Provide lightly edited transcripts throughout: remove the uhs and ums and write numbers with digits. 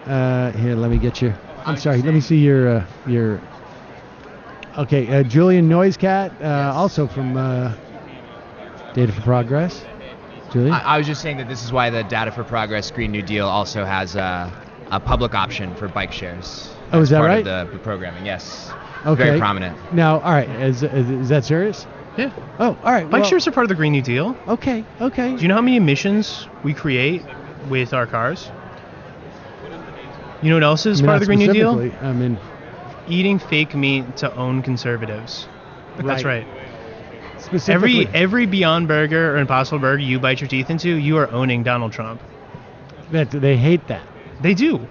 Here, let me get you. I'm sorry. Let me see your. Okay, Julian NoiseCat, also from Data for Progress. Julian? I was just saying that this is why the Data for Progress Green New Deal also has a public option for bike shares. Oh, is that right? Part of the programming, yes. Okay. Very prominent. Now, all right, is that serious? Yeah. Oh, all right. Bike shares are part of the Green New Deal. Okay. Do you know how many emissions we create with our cars? You know what else is part of the Green New Deal? I mean, eating fake meat to own conservatives. That's right. Specifically, every Beyond Burger or Impossible Burger you bite your teeth into, you are owning Donald Trump. They hate that. They do.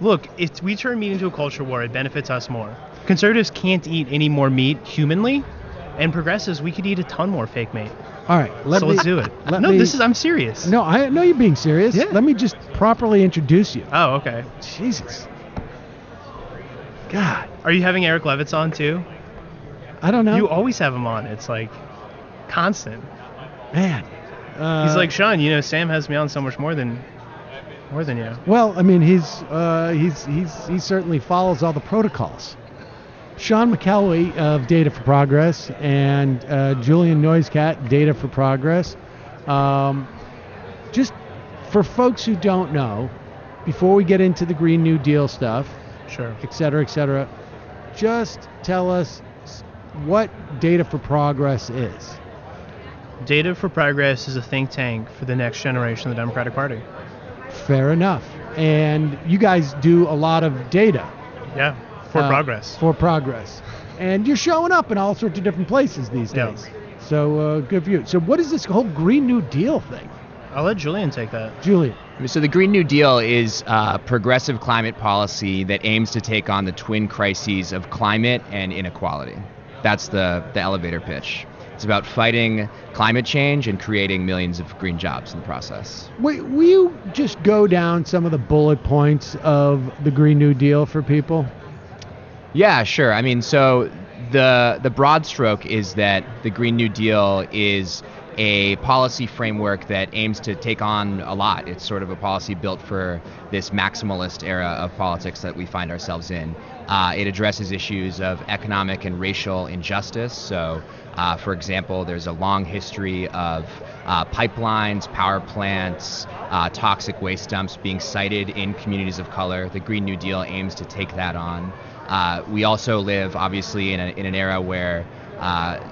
Look, if we turn meat into a culture war, it benefits us more. Conservatives can't eat any more meat humanly, and progressives, we could eat a ton more fake meat. All right, let's do it. I'm serious. No, I know you're being serious. Yeah. Let me just properly introduce you. Oh, okay. Jesus. God. Are you having Eric Levitz on too? I don't know. You always have him on. It's like constant. Man. He's like, Sean, Sam has me on so much more than you. Well, I mean, he certainly follows all the protocols. Sean McElwee of Data for Progress and Julian NoiseCat, Data for Progress. Just for folks who don't know, before we get into the Green New Deal stuff, sure, et cetera, just tell us what Data for Progress is. Data for Progress is a think tank for the next generation of the Democratic Party. Fair enough. And you guys do a lot of data. Yeah. For progress. For progress. And you're showing up in all sorts of different places these days. So good for you. So what is this whole Green New Deal thing? I'll let Julian take that. Julian. So the Green New Deal is progressive climate policy that aims to take on the twin crises of climate and inequality. That's the elevator pitch. It's about fighting climate change and creating millions of green jobs in the process. Wait, will you just go down some of the bullet points of the Green New Deal for people? Yeah, sure. I mean, so the broad stroke is that the Green New Deal is a policy framework that aims to take on a lot. It's sort of a policy built for this maximalist era of politics that we find ourselves in. It addresses issues of economic and racial injustice. So, for example, there's a long history of pipelines, power plants, toxic waste dumps being sited in communities of color. The Green New Deal aims to take that on. We also live, obviously, in an era where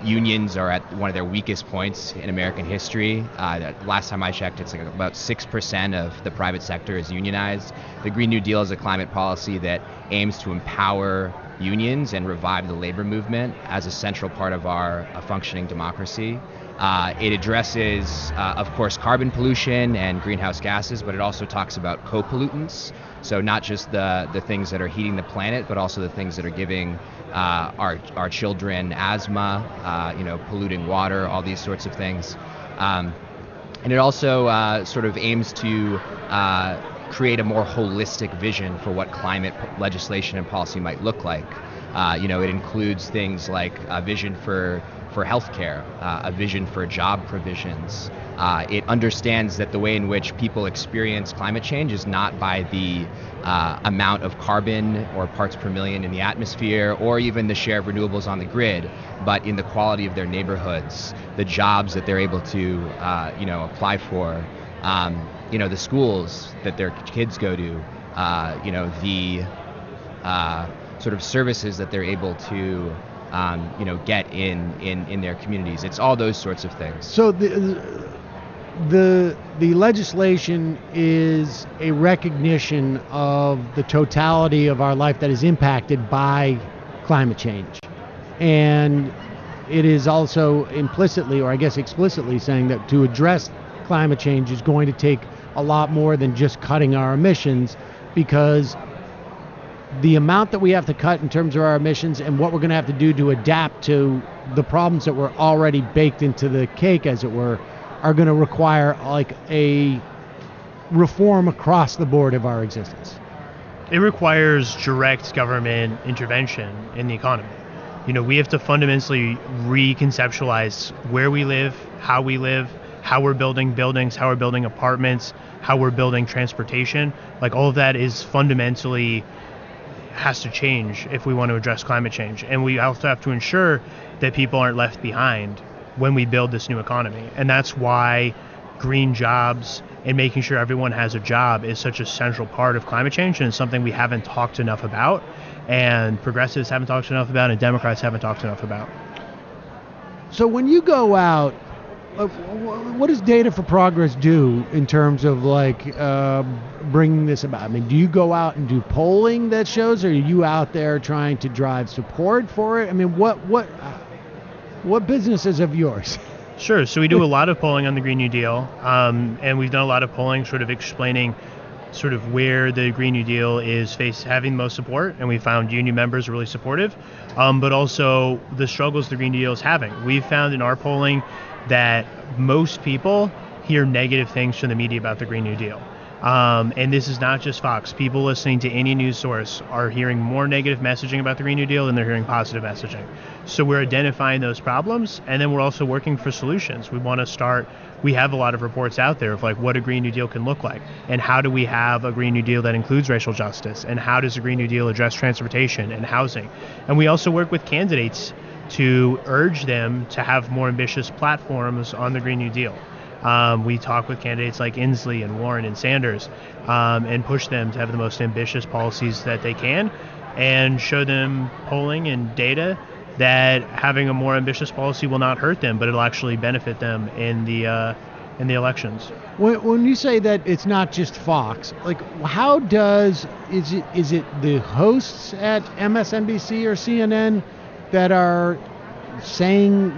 unions are at one of their weakest points in American history. Last time I checked, it's like about 6% of the private sector is unionized. The Green New Deal is a climate policy that aims to empower unions and revive the labor movement as a central part of our functioning democracy. It addresses, of course, carbon pollution and greenhouse gases, but it also talks about co-pollutants. So not just the things that are heating the planet, but also the things that are giving our children asthma, polluting water, all these sorts of things. And it also sort of aims to create a more holistic vision for what climate legislation and policy might look like. It includes things like a vision for healthcare, a vision for job provisions. It understands that the way in which people experience climate change is not by the amount of carbon or parts per million in the atmosphere or even the share of renewables on the grid, but in the quality of their neighborhoods, the jobs that they're able to apply for, the schools that their kids go to, the sort of services that they're able to get in their communities. It's all those sorts of things. So the legislation is a recognition of the totality of our life that is impacted by climate change. And it is also implicitly, or I guess explicitly, saying that to address climate change is going to take a lot more than just cutting our emissions, because the amount that we have to cut in terms of our emissions and what we're going to have to do to adapt to the problems that were already baked into the cake, as it were, are going to require like a reform across the board of our existence. It requires direct government intervention in the economy. We have to fundamentally reconceptualize where we live, how we live, how we're building buildings, how we're building apartments, how we're building transportation. Like all of that is fundamentally has to change if we want to address climate change. And we also have to ensure that people aren't left behind when we build this new economy. And that's why green jobs and making sure everyone has a job is such a central part of climate change, and it's something we haven't talked enough about, and progressives haven't talked enough about, and Democrats haven't talked enough about. So when you go out, what does Data for Progress do in terms of bringing this about? I mean, do you go out and do polling that shows, or are you out there trying to drive support for it? I mean, what business is of yours? Sure. So we do a lot of polling on the Green New Deal, and we've done a lot of polling sort of explaining sort of where the Green New Deal is having the most support, and we found union members are really supportive, but also the struggles the Green New Deal is having. We've found in our polling that most people hear negative things from the media about the Green New Deal. And this is not just Fox. People listening to any news source are hearing more negative messaging about the Green New Deal than they're hearing positive messaging. So we're identifying those problems, and then we're also working for solutions. We have a lot of reports out there of what a Green New Deal can look like, and how do we have a Green New Deal that includes racial justice, and how does a Green New Deal address transportation and housing. And we also work with candidates to urge them to have more ambitious platforms on the Green New Deal. We talk with candidates like Inslee and Warren and Sanders and push them to have the most ambitious policies that they can, and show them polling and data that having a more ambitious policy will not hurt them, but it'll actually benefit them in the elections. When you say that it's not just Fox, how is it the hosts at MSNBC or CNN that are saying,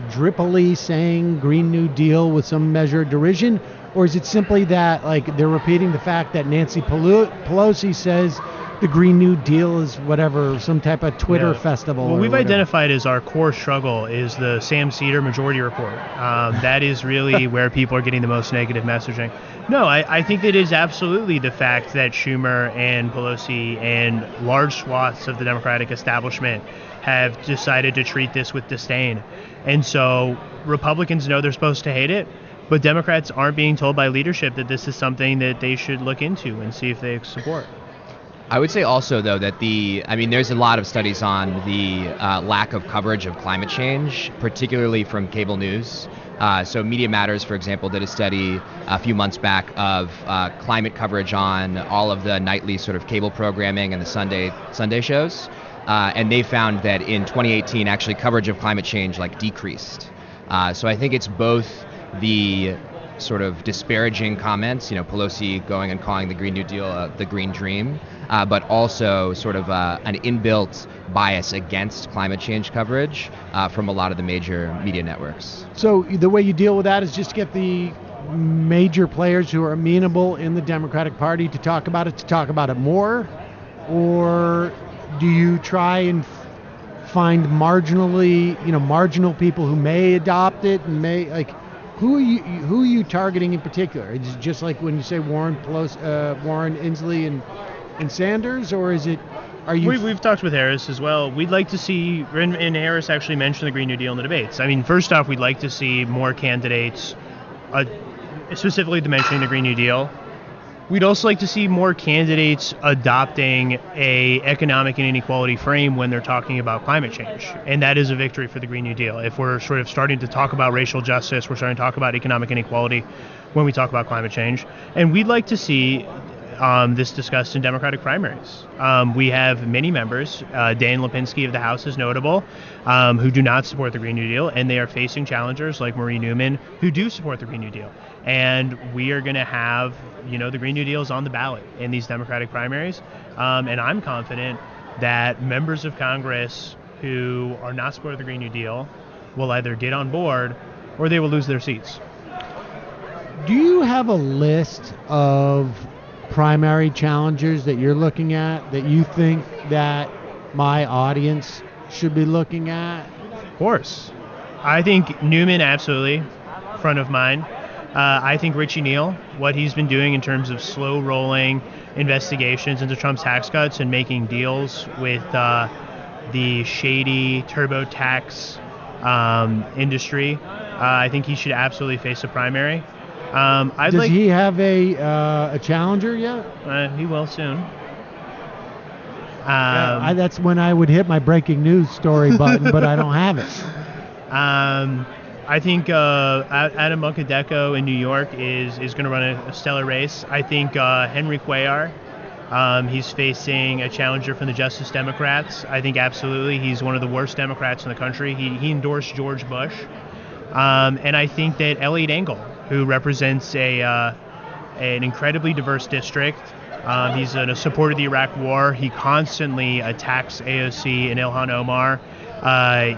drippily saying Green New Deal with some measure of derision, or is it simply that they're repeating the fact that Nancy Pelosi says the Green New Deal is whatever, some type of Twitter festival? What we've identified as our core struggle is the Sam Seder Majority Report. That is really where people are getting the most negative messaging. No, I think it is absolutely the fact that Schumer and Pelosi and large swaths of the Democratic establishment have decided to treat this with disdain. And so Republicans know they're supposed to hate it, but Democrats aren't being told by leadership that this is something that they should look into and see if they support. I would say also, though, that there's a lot of studies on the lack of coverage of climate change, particularly from cable news. So Media Matters, for example, did a study a few months back of climate coverage on all of the nightly sort of cable programming and the Sunday shows. And they found that in 2018, actually coverage of climate change decreased. So I think it's both the sort of disparaging comments, Pelosi going and calling the Green New Deal the Green Dream, but also sort of an inbuilt bias against climate change coverage from a lot of the major media networks. So the way you deal with that is just to get the major players who are amenable in the Democratic Party to talk about it more, or do you try and find marginal people who may adopt it and may who are you targeting in particular? Is it just like when you say Warren, Inslee, and Sanders, or is it? We've talked with Harris as well. We'd like to see, and Harris actually mentioned the Green New Deal in the debates. I mean, first off, we'd like to see more candidates, specifically mentioning the Green New Deal. We'd also like to see more candidates adopting a economic and inequality frame when they're talking about climate change. And that is a victory for the Green New Deal. If we're sort of starting to talk about racial justice, we're starting to talk about economic inequality when we talk about climate change. And we'd like to see this discussed in Democratic primaries. We have many members, Dan Lipinski of the House is notable, who do not support the Green New Deal, and they are facing challengers like Marie Newman who do support the Green New Deal. And we are going to have, the Green New Deal is on the ballot in these Democratic primaries. And I'm confident that members of Congress who are not supporting the Green New Deal will either get on board or they will lose their seats. Do you have a list of primary challengers that you're looking at that you think that my audience should be looking at? Of course. I think Newman, absolutely, front of mind. I think Richie Neal, what he's been doing in terms of slow rolling investigations into Trump's tax cuts and making deals with the shady TurboTax industry I think he should absolutely face a primary. Does he have a challenger yet? He will soon. That's when I would hit my breaking news story button, but I don't have it. I think Adam Munkadeko in New York is going to run a stellar race. I think Henry Cuellar, he's facing a challenger from the Justice Democrats. I think absolutely he's one of the worst Democrats in the country. He endorsed George Bush. And I think that Elliot Engel, who represents an incredibly diverse district, he's a supporter of the Iraq War. He constantly attacks AOC and Ilhan Omar.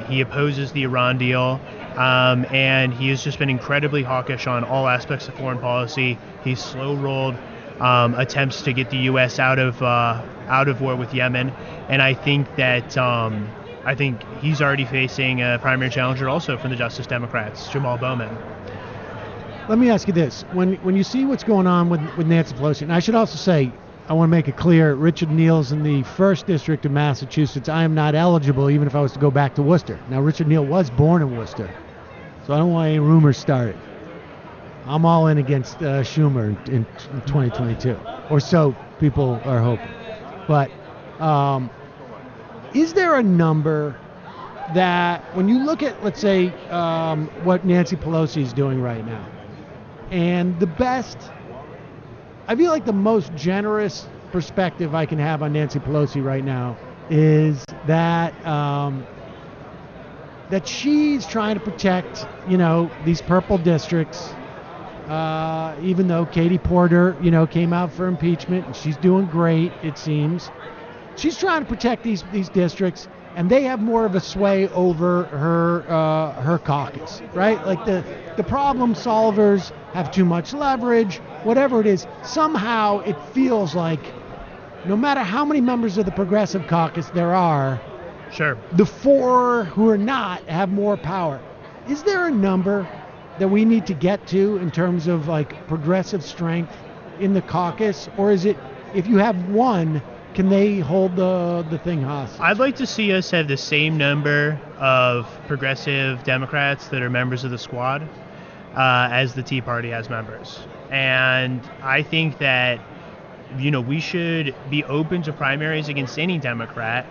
He opposes the Iran deal. And he has just been incredibly hawkish on all aspects of foreign policy. He's slow-rolled attempts to get the U.S. out of war with Yemen. And I think that he's already facing a primary challenger also from the Justice Democrats, Jamal Bowman. Let me ask you this. When you see what's going on with Nancy Pelosi, and I should also say, I want to make it clear, Richard Neal's in the 1st District of Massachusetts. I am not eligible even if I was to go back to Worcester. Now, Richard Neal was born in Worcester, so I don't want any rumors started. I'm all in against Schumer in 2022, or so people are hoping. But is there a number that, when you look at, let's say, what Nancy Pelosi is doing right now, and I feel like the most generous perspective I can have on Nancy Pelosi right now is that that she's trying to protect, these purple districts, even though Katie Porter, came out for impeachment, and she's doing great, it seems. She's trying to protect these districts, and they have more of a sway over her caucus, right? Like the problem solvers have too much leverage, whatever it is. Somehow it feels like no matter how many members of the Progressive Caucus there are, sure, the 4 who are not have more power. Is there a number that we need to get to in terms of like progressive strength in the caucus, or is it, if you have 1, can they hold the thing hostage? I'd like to see us have the same number of progressive Democrats that are members of the squad as the Tea Party has members. And I think that, we should be open to primaries against any Democrat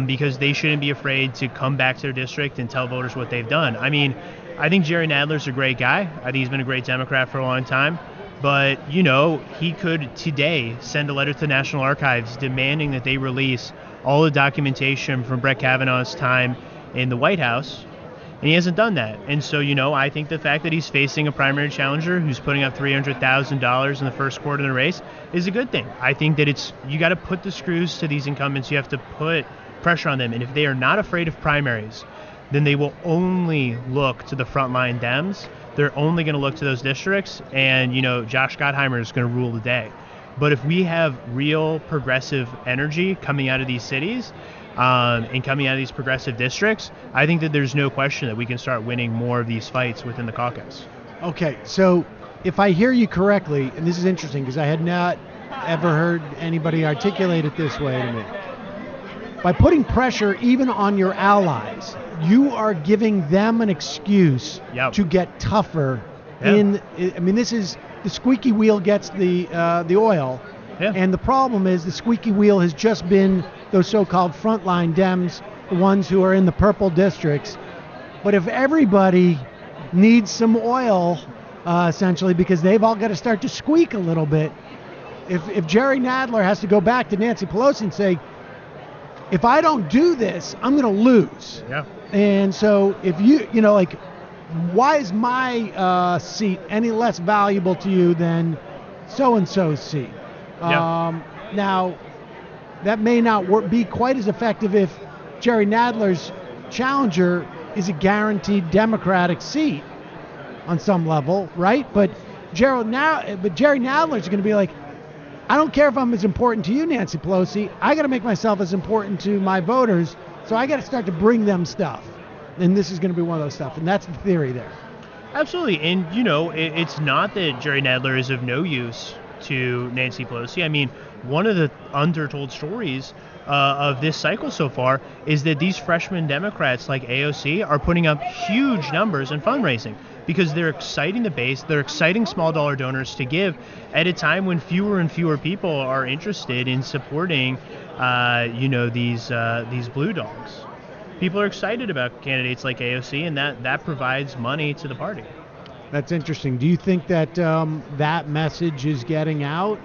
because they shouldn't be afraid to come back to their district and tell voters what they've done. I mean, I think Jerry Nadler's a great guy. I think he's been a great Democrat for a long time. But, he could today send a letter to the National Archives demanding that they release all the documentation from Brett Kavanaugh's time in the White House. And he hasn't done that. And so, I think the fact that he's facing a primary challenger who's putting up $300,000 in the first quarter of the race is a good thing. I think that you got to put the screws to these incumbents. You have to put pressure on them. And if they are not afraid of primaries, then they will only look to the frontline Dems. They're only going to look to those districts, and, Josh Gottheimer is going to rule the day. But if we have real progressive energy coming out of these cities and coming out of these progressive districts, I think that there's no question that we can start winning more of these fights within the caucus. Okay, so if I hear you correctly, and this is interesting because I had not ever heard anybody articulate it this way to me, by putting pressure even on your allies, you are giving them an excuse to get tougher. This is the squeaky wheel gets the oil, and the problem is the squeaky wheel has just been those so-called frontline Dems, the ones who are in the purple districts. But if everybody needs some oil, essentially, because they've all got to start to squeak a little bit, if Jerry Nadler has to go back to Nancy Pelosi and say, if I don't do this, I'm going to lose. Yeah. And so if why is my seat any less valuable to you than so-and-so's seat? Now, that may not be quite as effective if Jerry Nadler's challenger is a guaranteed Democratic seat on some level, right? But Jerry Nadler's going to be like, I don't care if I'm as important to you, Nancy Pelosi. I got to make myself as important to my voters, so I got to start to bring them stuff. And this is going to be one of those stuff, and that's the theory there. Absolutely, and it's not that Jerry Nadler is of no use to Nancy Pelosi. I mean, one of the undertold stories of this cycle so far is that these freshman Democrats like AOC are putting up huge numbers in fundraising because they're exciting the base, they're exciting small dollar donors to give at a time when fewer and fewer people are interested in supporting, these blue dogs. People are excited about candidates like AOC, and that provides money to the party. That's interesting. Do you think that that message is getting out?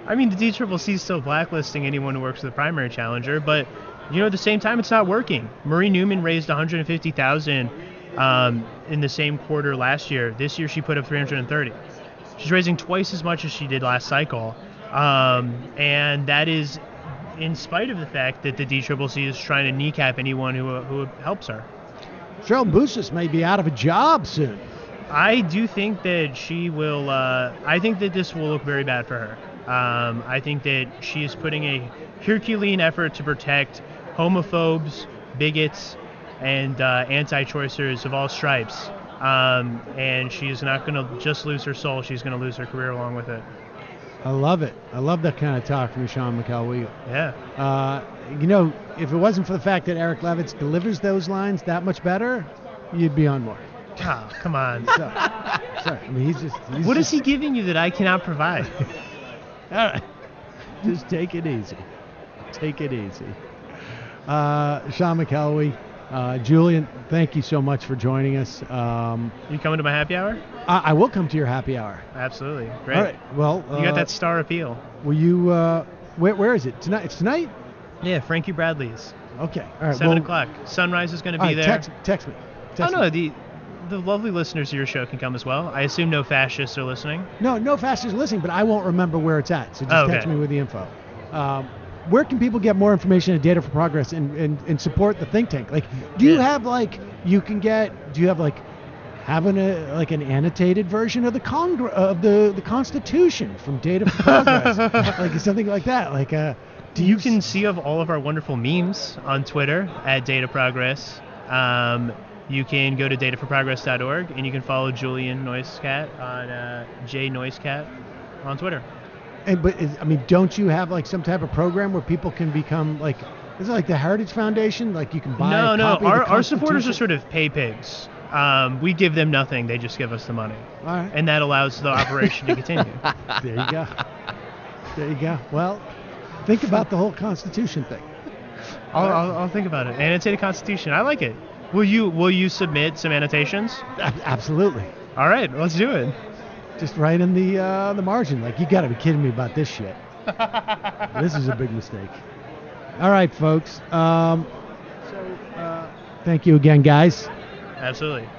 I mean, the DCCC is still blacklisting anyone who works for the primary challenger, but at the same time, it's not working. Marie Newman raised $150,000 in the same quarter last year. This year, she put up $330,000. She's raising twice as much as she did last cycle, and that is in spite of the fact that the DCCC is trying to kneecap anyone who helps her. Cheryl Bousis may be out of a job soon. I do think that she will. I think that this will look very bad for her. I think that she is putting a Herculean effort to protect homophobes, bigots, and anti-choicers of all stripes. And she is not going to just lose her soul. She's going to lose her career along with it. I love it. I love that kind of talk from Sean McElwee. Yeah. If it wasn't for the fact that Eric Levitz delivers those lines that much better, you'd be on more. Oh, come on. Sorry. I mean, What is he giving you that I cannot provide? All right. Just take it easy. Take it easy. Sean McElwee, Julian, thank you so much for joining us. You coming to my happy hour? I will come to your happy hour. Absolutely. Great. All right. Well, you got that star appeal. Will you? Where is it tonight? It's tonight. Yeah, Frankie Bradley's. Okay. All right. 7 o'clock. Sunrise is going to be there. Text me. No, the lovely listeners of your show can come as well. I assume no fascists are listening. No fascists are listening, but I won't rember where it's at. So just text me with the info. Where can people get more information at Data for Progress and support the think tank? Like, do you have having an annotated version of the the Constitution from Data for Progress, like something like that? Like, you can see all of our wonderful memes on Twitter at Data Progress. You can go to dataforprogress.org and you can follow Julian NoiseCat on JNoiseCat on Twitter. Don't you have like some type of program where people can become like? Is it like the Heritage Foundation? Like you can buy. No. Our supporters are sort of pay pigs. We give them nothing; they just give us the money. All right. And that allows the operation to continue. There you go. Well, think about the whole Constitution thing. I'll think about it. Annotated Constitution. I like it. Will you submit some annotations? Absolutely. All right, let's do it. Just right in the margin. Like, you got to be kidding me about this shit. This is a big mistake. All right, folks. Thank you again, guys. Absolutely.